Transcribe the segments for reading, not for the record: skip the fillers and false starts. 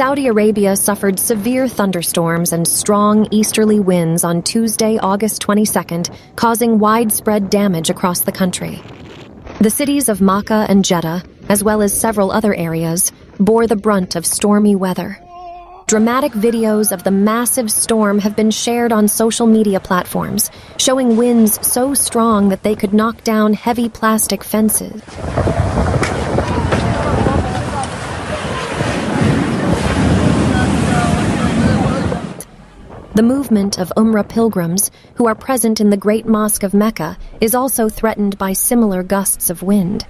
Saudi Arabia suffered severe thunderstorms and strong easterly winds on Tuesday, August 22nd, causing widespread damage across the country. The cities of Makkah and Jeddah, as well as several other areas, bore the brunt of stormy weather. Dramatic videos of the massive storm have been shared on social media platforms, showing winds so strong that they could knock down heavy plastic fences. The movement of Umrah pilgrims, who are present in the Great Mosque of Mecca, is also threatened by similar gusts of wind.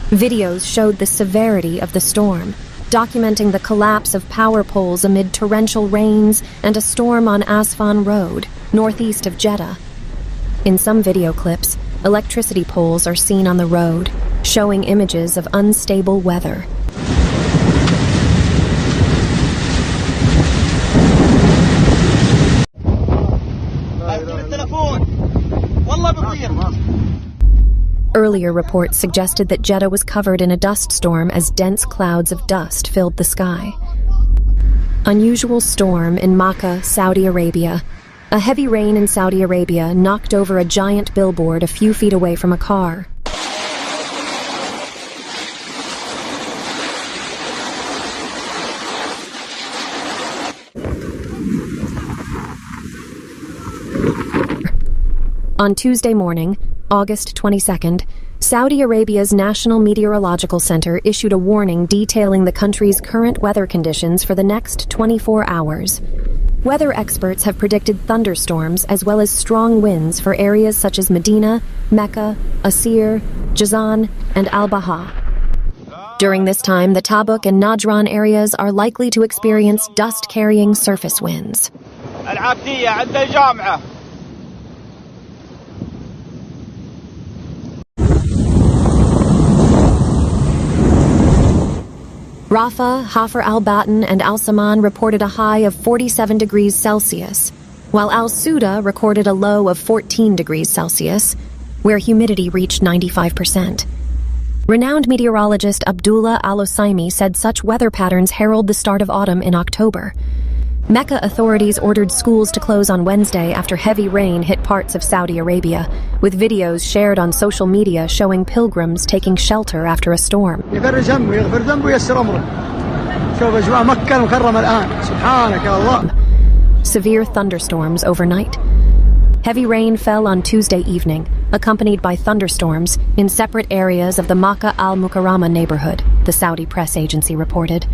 Videos showed the severity of the storm, documenting the collapse of power poles amid torrential rains and a storm on Asfan Road, northeast of Jeddah. In some video clips, electricity poles are seen on the road, showing images of unstable weather. Earlier reports suggested that Jeddah was covered in a dust storm as dense clouds of dust filled the sky. Unusual storm in Makkah, Saudi Arabia. A heavy rain in Saudi Arabia knocked over a giant billboard a few feet away from a car. On Tuesday morning, August 22nd, Saudi Arabia's National Meteorological Center issued a warning detailing the country's current weather conditions for the next 24 hours. Weather experts have predicted thunderstorms as well as strong winds for areas such as Medina, Mecca, Asir, Jazan, and Al-Baha. During this time, the Tabuk and Najran areas are likely to experience dust-carrying surface winds. Rafah, Hafr al-Batin, and Al-Saman reported a high of 47 degrees Celsius, while Al-Suda recorded a low of 14 degrees Celsius, where humidity reached 95%. Renowned meteorologist Abdullah Al-Osaimi said such weather patterns herald the start of autumn in October. Mecca authorities ordered schools to close on Wednesday after heavy rain hit parts of Saudi Arabia, with videos shared on social media showing pilgrims taking shelter after a storm. Severe thunderstorms overnight. Heavy rain fell on Tuesday evening, accompanied by thunderstorms in separate areas of the Makkah al-Mukarramah neighborhood, the Saudi press agency reported.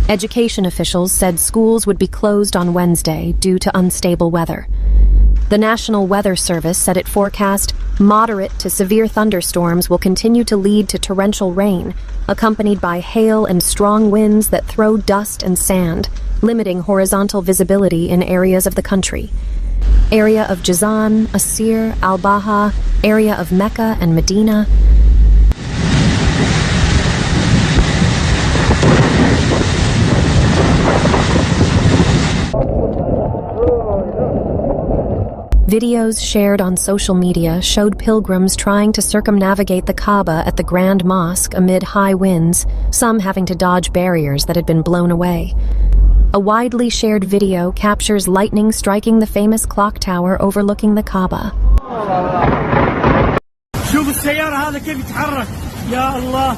Education officials said schools would be closed on Wednesday due to unstable weather. The National Weather Service said it forecast moderate to severe thunderstorms will continue to lead to torrential rain, accompanied by hail and strong winds that throw dust and sand, limiting horizontal visibility in areas of the country. Area of Jazan, Asir, Al-Baha, area of Mecca and Medina. Videos shared on social media showed pilgrims trying to circumnavigate the Kaaba at the Grand Mosque amid high winds, some having to dodge barriers that had been blown away. A widely shared video captures lightning striking the famous clock tower overlooking the Kaaba. شوف السيارة هذا كيف يتحرك يا الله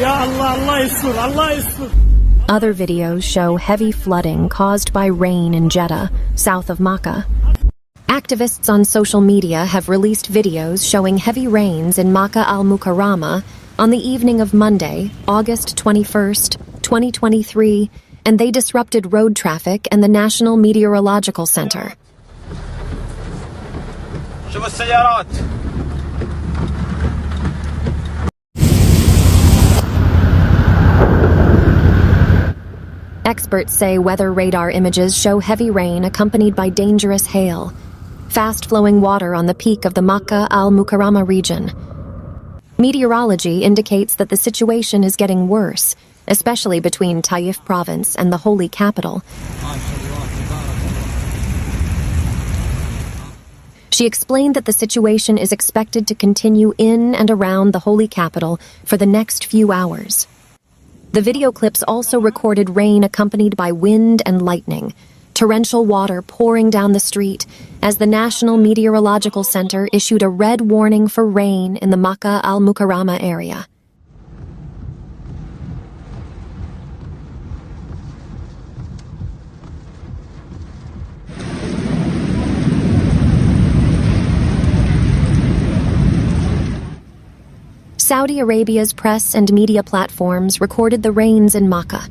يا الله الله يستر الله يستر. Other videos show heavy flooding caused by rain in Jeddah, south of Makkah. Activists on social media have released videos showing heavy rains in Makkah al-Mukarramah, on the evening of Monday, August 21st, 2023, and they disrupted road traffic and the National Meteorological Center. شوف السيارات. Experts say weather radar images show heavy rain accompanied by dangerous hail, fast-flowing water on the peak of the Makkah al-Mukarramah region. Meteorology indicates that the situation is getting worse, especially between Taif province and the holy capital. She explained that the situation is expected to continue in and around the holy capital for the next few hours. The video clips also recorded rain accompanied by wind and lightning, torrential water pouring down the street as the National Meteorological Center issued a red warning for rain in the Makkah al-Mukarramah area. Saudi Arabia's press and media platforms recorded the rains in Makkah.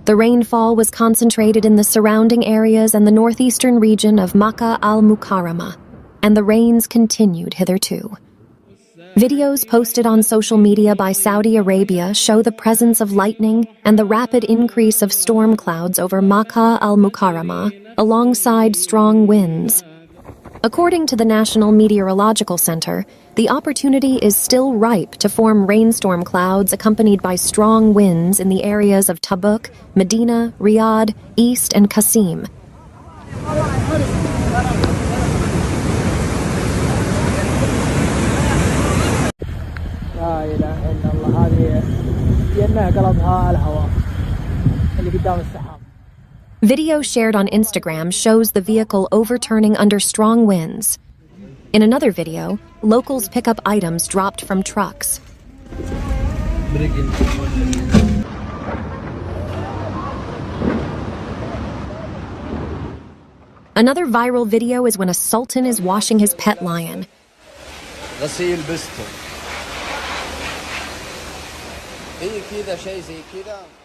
The rainfall was concentrated in the surrounding areas and the northeastern region of Makkah al-Mukarramah, and the rains continued hitherto. Videos posted on social media by Saudi Arabia show the presence of lightning and the rapid increase of storm clouds over Makkah al-Mukarramah, alongside strong winds. According to the National Meteorological Center, the opportunity is still ripe to form rainstorm clouds accompanied by strong winds in the areas of Tabuk, Medina, Riyadh, East, and Qasim. Video shared on Instagram shows the vehicle overturning under strong winds. In another video, locals pick up items dropped from trucks. Another viral video is when a sultan is washing his pet lion. غسيل بستو. هي كذا شيء زي كذا.